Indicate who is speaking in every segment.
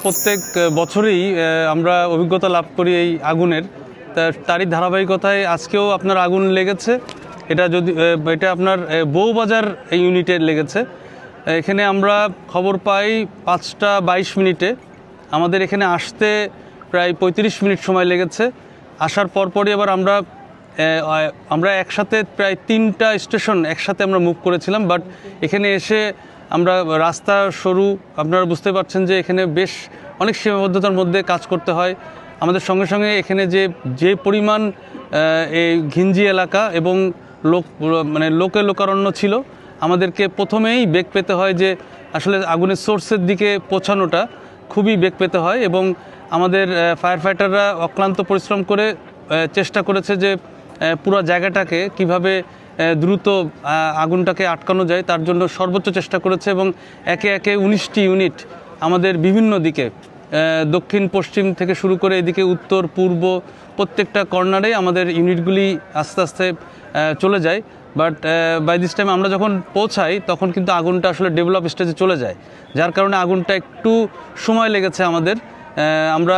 Speaker 1: প্রত্যেক বছরই আমরা অভিজ্ঞতা লাভ করি এই আগুনের, তারই ধারাবাহিকতায় আজকেও আপনার আগুন লেগেছে। এটা আপনার বউবাজার এই ইউনিটে লেগেছে। এখানে আমরা খবর পাই 5টা 22 মিনিটে। আমাদের এখানে আসতে প্রায় 35 মিনিট সময় লেগেছে। আসার পরপরই আবার আমরা একসাথে প্রায় 3টা স্টেশন একসাথে আমরা মুভ করেছিলাম। বাট এখানে এসে আমরা রাস্তা সরু, আপনারা বুঝতে পারছেন যে এখানে বেশ অনেক সীমাবদ্ধতার মধ্যে কাজ করতে হয়। আমাদের সঙ্গে সঙ্গে এখানে যে পরিমাণ এই ঘিঞ্জি এলাকা এবং লোকারণ্য ছিল, আমাদেরকে প্রথমেই বেগ পেতে হয় যে আসলে আগুনের সোর্সের দিকে পৌঁছানোটা খুবই বেগ পেতে হয়। এবং আমাদের ফায়ার ফাইটাররা অক্লান্ত পরিশ্রম করে চেষ্টা করেছে যে পুরো জায়গাটাকে কিভাবে দ্রুত আগুনটাকে আটকানো যায়, তার জন্য সর্বোচ্চ চেষ্টা করেছে। এবং একে একে 19টি ইউনিট আমাদের বিভিন্ন দিকে, দক্ষিণ পশ্চিম থেকে শুরু করে এদিকে উত্তর পূর্ব প্রত্যেকটা কর্নারে আমাদের ইউনিটগুলি আস্তে আস্তে চলে যায়। বাট বাই দিস টাইম আমরা যখন পৌঁছাই তখন কিন্তু আগুনটা আসলে ডেভেলপ স্টেজে চলে যায়, যার কারণে আগুনটা একটু সময় লেগেছে আমাদের। আমরা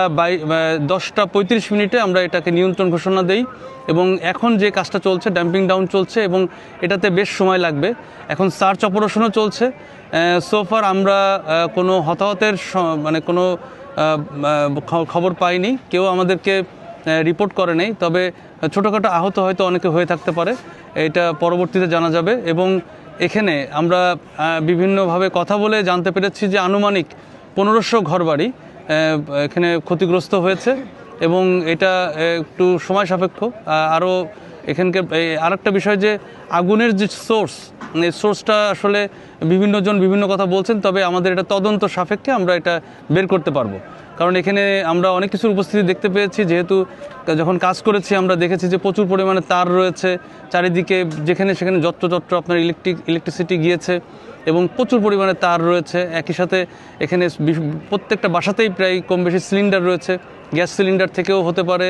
Speaker 1: 10টা 35 মিনিটে আমরা এটাকে নিয়ন্ত্রণ ঘোষণা দেই। এবং এখন যে কাজটা চলছে, ড্যাম্পিং ডাউন চলছে এবং এটাতে বেশ সময় লাগবে। এখন সার্চ অপারেশনও চলছে। সোফার আমরা কোনো হতাহতের কোনো খবর পাইনি, কেউ আমাদেরকে রিপোর্ট করে নেই। তবে ছোটোখাটো আহত হয়তো অনেকে হয়ে থাকতে পারে, এটা পরবর্তীতে জানা যাবে। এবং এখানে আমরা বিভিন্নভাবে কথা বলে জানতে পেরেছি যে আনুমানিক 1500 ঘরবাড়ি এখানে ক্ষতিগ্রস্ত হয়েছে। এবং এটা একটু সময় সাপেক্ষ। আরও এখানকার আরেকটা বিষয় যে আগুনের যে সোর্সটা আসলে বিভিন্নজন বিভিন্ন কথা বলছেন, তবে আমাদের এটা তদন্ত সাপেক্ষে আমরা এটা বের করতে পারবো। কারণ এখানে আমরা অনেক কিছুর উপস্থিতি দেখতে পেয়েছি, যেহেতু যখন কাজ করেছি আমরা দেখেছি যে প্রচুর পরিমাণে তার রয়েছে চারিদিকে, যেখানে সেখানে যত্র আপনার ইলেকট্রিসিটি গিয়েছে এবং প্রচুর পরিমাণে তার রয়েছে। একই সাথে এখানে প্রত্যেকটা বাসাতেই প্রায় কম বেশি সিলিন্ডার রয়েছে, গ্যাস সিলিন্ডার থেকেও হতে পারে,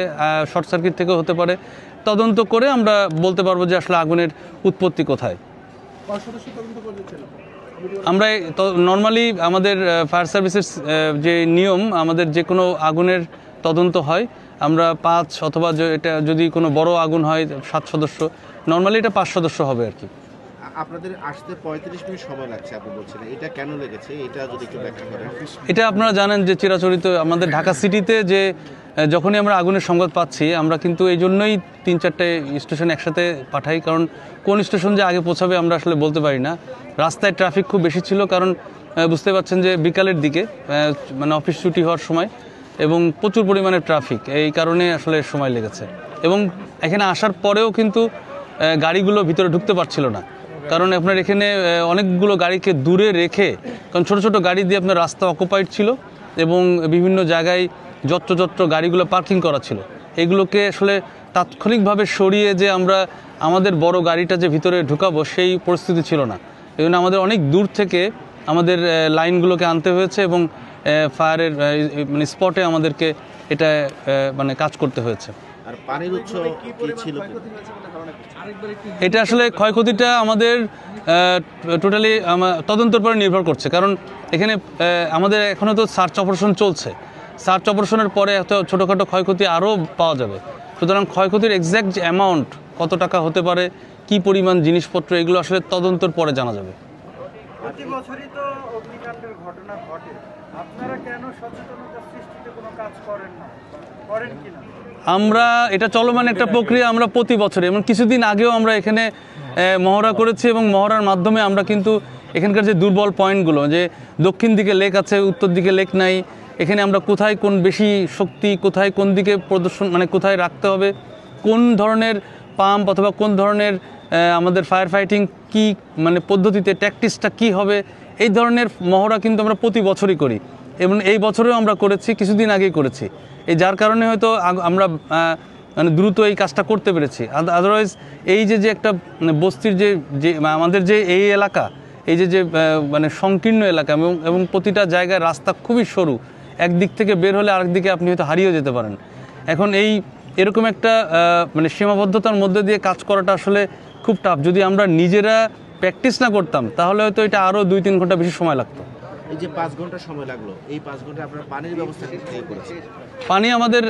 Speaker 1: শর্ট সার্কিট থেকেও হতে পারে। তদন্ত করে আমরা বলতে পারবো যে আসলে আগুনের উৎপত্তি কোথায়। আমরা নর্মালি আমাদের ফায়ার সার্ভিসের যে নিয়ম, আমাদের যে কোনো আগুনের তদন্ত হয় আমরা 5 অথবা এটা যদি কোনো বড় আগুন হয় 7 সদস্য, নর্মালি এটা 5 সদস্য হবে আর কি।
Speaker 2: আপনাদের আসতে 35 মিনিট সময় লাগছে আপনি বলছিলেন, এটা কেন লেগেছে এটা যদি একটু ব্যাখ্যা করেন।
Speaker 1: এটা আপনারা জানেন যে চিরাচরিত আমাদের ঢাকা সিটিতে যে যখনই আমরা আগুনের সংবাদ পাচ্ছি, আমরা কিন্তু এই জন্যই 3-4টে স্টেশন একসাথে পাঠাই, কারণ কোন স্টেশন যে আগে পৌঁছাবে আমরা আসলে বলতে পারি না। রাস্তায় ট্রাফিক খুব বেশি ছিল, কারণ বুঝতে পারছেন যে বিকালের দিকে অফিস ছুটি হওয়ার সময় এবং প্রচুর পরিমাণে ট্রাফিক, এই কারণে আসলে সময় লেগেছে। এবং এখানে আসার পরেও কিন্তু গাড়িগুলো ভিতরে ঢুকতে পারছিল না, কারণ আপনার এখানে অনেকগুলো গাড়িকে দূরে রেখে, কারণ ছোট ছোট গাড়ি দিয়ে আপনার রাস্তা অকুপাইড ছিল এবং বিভিন্ন জায়গায় যত্র গাড়িগুলো পার্কিং করা ছিল। এগুলোকে আসলে তাৎক্ষণিকভাবে সরিয়ে যে আমরা আমাদের বড় গাড়িটা যে ভিতরে ঢুকাবো সেই পরিস্থিতি ছিল না। এই জন্য আমাদের অনেক দূর থেকে আমাদের লাইনগুলোকে আনতে হয়েছে এবং ফায়ারের স্পটে আমাদেরকে এটা কাজ করতে হয়েছে।
Speaker 2: আর পানির উৎস কি ছিল?
Speaker 1: এটা আসলে ক্ষয়ক্ষতিটা আমাদের টোটালি তদন্তের উপরে নির্ভর করছে, কারণ এখানে আমাদের এখনও তো সার্চ অপারেশন চলছে। সার্চ অপারেশনের পরে এত ছোটোখাটো ক্ষয়ক্ষতি আরও পাওয়া যাবে। সুতরাং ক্ষয়ক্ষতির এক্স্যাক্ট অ্যামাউন্ট কত টাকা হতে পারে, কি পরিমাণ জিনিসপত্র, এগুলো আসলে তদন্তের পরে জানা যাবে।
Speaker 3: প্রতি বছরই তো অগ্নিকাণ্ডের ঘটনা ঘটে, আপনারা কেন সচেতনতা সৃষ্টিতে কোনো কাজ করেন কিনা?
Speaker 1: আমরা এটা চলমান একটা প্রক্রিয়া, আমরা প্রতি বছরে, এবং কিছুদিন আগেও আমরা এখানে মহড়া করেছি এবং মহড়ার মাধ্যমে আমরা কিন্তু এখানকার যে দুর্বল পয়েন্টগুলো, যে দক্ষিণ দিকে লেক আছে, উত্তর দিকে লেক নাই, এখানে আমরা কোথায় কোন বেশি শক্তি, কোথায় কোন দিকে প্রদর্শন কোথায় রাখতে হবে, কোন ধরনের পাম্প অথবা কোন ধরনের আমাদের ফায়ার ফাইটিং কী পদ্ধতিতে ট্যাকটিক্সটা কী হবে, এই ধরনের মহড়া কিন্তু আমরা প্রতি বছরই করি এবং এই বছরেও আমরা করেছি, কিছুদিন আগেই করেছি। যার কারণে হয়তো আমরা দ্রুত এই কাজটা করতে পেরেছি। আদারওয়াইজ এই যে একটা বস্তির যে আমাদের যে এই এলাকা, এই যে সংকীর্ণ এলাকা এবং প্রতিটা জায়গায় রাস্তা খুবই সরু, একদিক থেকে বের হলে আরেক দিকে আপনি হয়তো হারিয়েও যেতে পারেন। এখন এরকম একটা সীমাবদ্ধতার মধ্যে দিয়ে কাজ করাটা আসলে খুব টাফ। যদি আমরা নিজেরা প্র্যাকটিস না করতাম তাহলে হয়তো এটা আরও 2-3 ঘন্টা বেশি সময় লাগতো।
Speaker 2: এই যে 5 ঘন্টা সময় লাগলো, এই 5 ঘন্টা আপনারা পানির ব্যবস্থা থেকে করেছেন?
Speaker 1: পানি আমাদের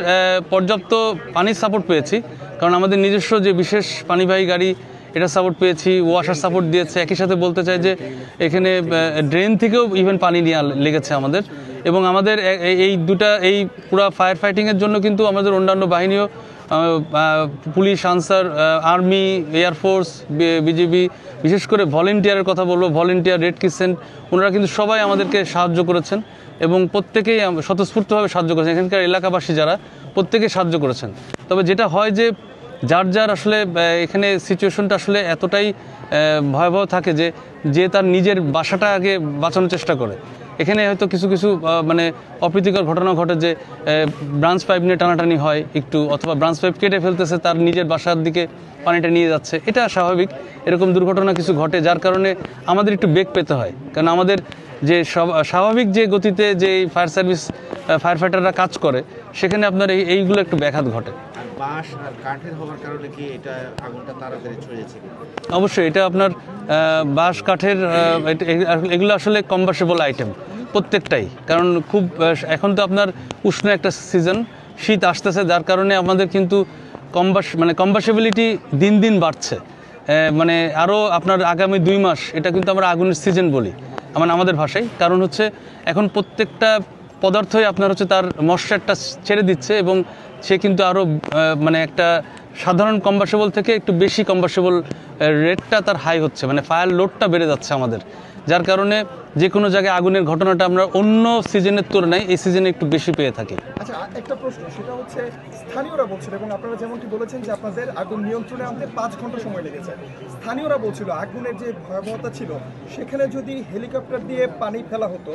Speaker 1: পর্যাপ্ত পানির সাপোর্ট পেয়েছি, কারণ আমাদের নিজস্ব যে বিশেষ পানিবাহী গাড়ি এটা সাপোর্ট পেয়েছি, ওয়াশার সাপোর্ট দিয়েছে। একই সাথে বলতে চাই যে এখানে ড্রেন থেকেও ইভেন পানি নেওয়া লেগেছে আমাদের, এবং আমাদের এই পুরো ফায়ার ফাইটিংয়ের জন্য কিন্তু আমাদের অন্যান্য বাহিনীও, police, Ansar, army, air force, BGB, বিশেষ করে ভলেন্টিয়ারের কথা বলবো, ভলেন্টিয়ার, রেড ক্রিসেন্ট, ওনারা কিন্তু সবাই আমাদেরকে সাহায্য করেছেন এবং প্রত্যেকেই স্বতঃস্ফূর্তভাবে সাহায্য করেছেন। এখানকার এলাকাবাসী যারা, প্রত্যেকেই সাহায্য করেছেন। তবে যেটা হয় যে যার আসলে এখানে সিচুয়েশনটা আসলে এতটাই ভয়াবহ থাকে যে তার নিজের বাসাটা আগে বাঁচানোর চেষ্টা করে। এখানে হয়তো কিছু মানে অপ্রীতিকর ঘটনা ঘটে, যে ব্রাঞ্চ পাইপ নিয়ে টানাটানি হয় একটু, অথবা ব্রাঞ্চ পাইপ কেটে ফেলতেছে, তার নিজের বাসার দিকে পানিটা নিয়ে যাচ্ছে। এটা স্বাভাবিক, এরকম দুর্ঘটনা কিছু ঘটে, যার কারণে আমাদের একটু বেগ পেতে হয়। কারণ আমাদের যে স্বাভাবিক যে গতিতে যে ফায়ার সার্ভিস, ফায়ার ফাইটাররা কাজ করে, সেখানে আপনার এইগুলো একটু ব্যাঘাত ঘটে।
Speaker 2: আর বাঁশ আর কাঠের হওয়ার কারণে কি এটা আগুনটা তাড়াতাড়ি ছড়িয়েছে?
Speaker 1: অবশ্যই এটা আপনার বাঁশ, কাঠের, এগুলো আসলে কম্বাসেবল আইটেম প্রত্যেকটাই। কারণ খুব এখন তো আপনার উষ্ণ একটা সিজন, শীত আসতেছে, যার কারণে আমাদের কিন্তু কম্বাসেবিলিটি দিন দিন বাড়ছে। মানে আরও আপনার আগামী 2 মাস এটা কিন্তু আমরা আগুনের সিজন বলি আমাদের ভাষায়। কারণ হচ্ছে এখন প্রত্যেকটা পদার্থই আপনার হচ্ছে তার ময়েশ্চারটা ছেড়ে দিচ্ছে, এবং সে কিন্তু আরও মানে একটা সাধারণ কম্বাসেবল থেকে একটু বেশি কম্বাসেবল রেটটা তার হাই হচ্ছে, মানে ফায়ার লোডটা বেড়ে যাচ্ছে আমাদের, যার কারণে যে কোনো জায়গায় আগুনের ঘটনাটা আমরা অন্য সিজনের তুলনায় এই সিজনে একটু বেশি পেয়ে থাকি।
Speaker 4: আচ্ছা, একটা প্রশ্ন, সেটা হচ্ছে স্থানীয়রা বলছিল, এবং আপনারা যেমনটি বলেছেন যে আপনাদের আগুন নিয়ন্ত্রণে আনতে 5 ঘন্টা সময় লেগেছে। স্থানীয়রা বলছিল আগুনের যে ভয়াবহতা ছিল, সেখানে যদি হেলিকপ্টার দিয়ে পানি ফেলা হতো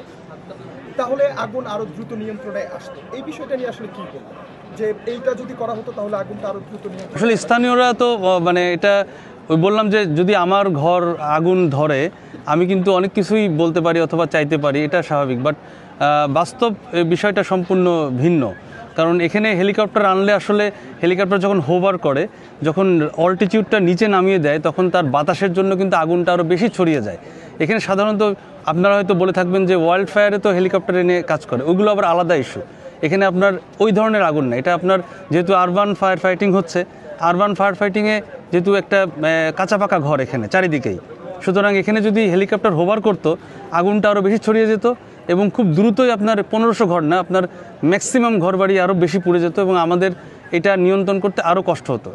Speaker 4: তাহলে আগুন আরো দ্রুত নিয়ন্ত্রণে আসতো। এই বিষয়টা নিয়ে আসলে কি বলবো, যে এইটা যদি করা হতো তাহলে আগুনটা আরো দ্রুত নিয়ন্ত্রণে?
Speaker 1: আসলে স্থানীয়রা তো মানে এটা বললাম যে যদি আমার ঘর আগুন ধরে আমি কিন্তু অনেক কিছুই বলতে পারি অথবা চাইতে পারি, এটা স্বাভাবিক। বাট বাস্তব বিষয়টা সম্পূর্ণ ভিন্ন। কারণ এখানে হেলিকপ্টার আনলে আসলে হেলিকপ্টার যখন হোভার করে, যখন অল্টিটিউডটা নিচে নামিয়ে দেয়, তখন তার বাতাসের জন্য কিন্তু আগুনটা আরও বেশি ছড়িয়ে যায়। এখানে সাধারণত আপনারা হয়তো বলে থাকবেন যে ওয়াইল্ড ফায়ারে তো হেলিকপ্টার এনে কাজ করে, ওইগুলো আবার আলাদা ইস্যু। এখানে আপনার ওই ধরনের আগুন না, এটা আপনার যেহেতু আরবান ফায়ার ফাইটিং হচ্ছে, আরবান ফায়ার ফাইটিংয়ে যেহেতু একটা কাঁচা পাকা ঘর এখানে চারিদিকেই, সুতরাং এখানে যদি হেলিকপ্টার হোভার করতো আগুনটা আরও বেশি ছড়িয়ে যেত, এবং খুব দ্রুতই আপনার 1500 ঘর না, আপনার ম্যাক্সিমাম ঘর বাড়ি আরও বেশি পুড়ে যেত, এবং আমাদের এটা নিয়ন্ত্রণ করতে আরও কষ্ট হতো।